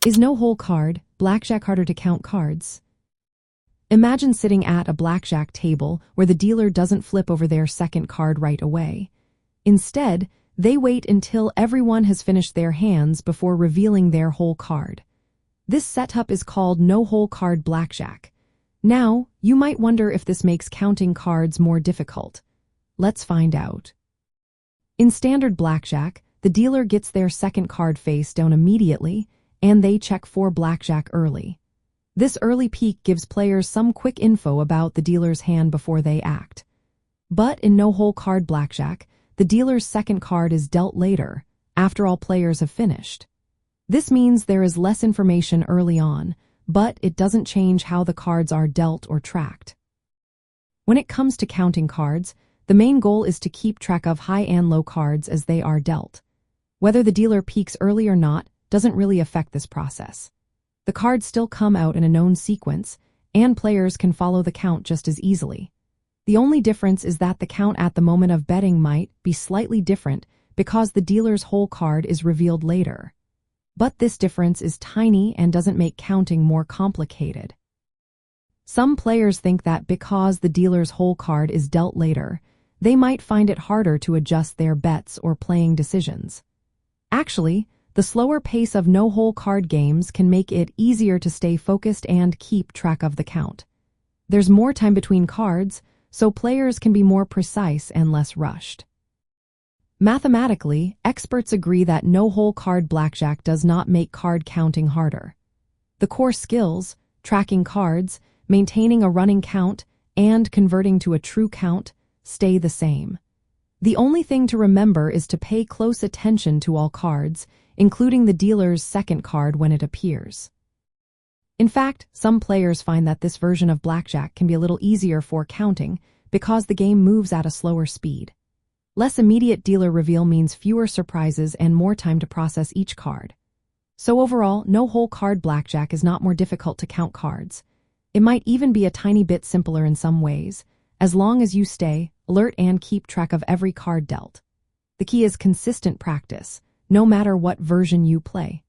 Is no-hole card, blackjack harder to count cards? Imagine sitting at a blackjack table where the dealer doesn't flip over their second card right away. Instead, they wait until everyone has finished their hands before revealing their whole card. This setup is called no-hole card blackjack. Now, you might wonder if this makes counting cards more difficult. Let's find out. In standard blackjack, the dealer gets their second card face down immediately, and they check for blackjack early. This early peek gives players some quick info about the dealer's hand before they act. But in no-hole card blackjack, the dealer's second card is dealt later, after all players have finished. This means there is less information early on, but it doesn't change how the cards are dealt or tracked. When it comes to counting cards, the main goal is to keep track of high and low cards as they are dealt. Whether the dealer peeks early or not doesn't really affect this process. The cards still come out in a known sequence, and players can follow the count just as easily. The only difference is that the count at the moment of betting might be slightly different because the dealer's whole card is revealed later. But this difference is tiny and doesn't make counting more complicated. Some players think that because the dealer's whole card is dealt later, they might find it harder to adjust their bets or playing decisions. Actually, the slower pace of no-hole card games can make it easier to stay focused and keep track of the count. There's more time between cards, so players can be more precise and less rushed. Mathematically, experts agree that no-hole card blackjack does not make card counting harder. The core skills, tracking cards, maintaining a running count, and converting to a true count, stay the same. The only thing to remember is to pay close attention to all cards, including the dealer's second card when it appears. In fact, some players find that this version of blackjack can be a little easier for counting because the game moves at a slower speed. Less immediate dealer reveal means fewer surprises and more time to process each card. So overall, no-hole card blackjack is not more difficult to count cards. It might even be a tiny bit simpler in some ways, as long as you stay alert and keep track of every card dealt. The key is consistent practice, no matter what version you play.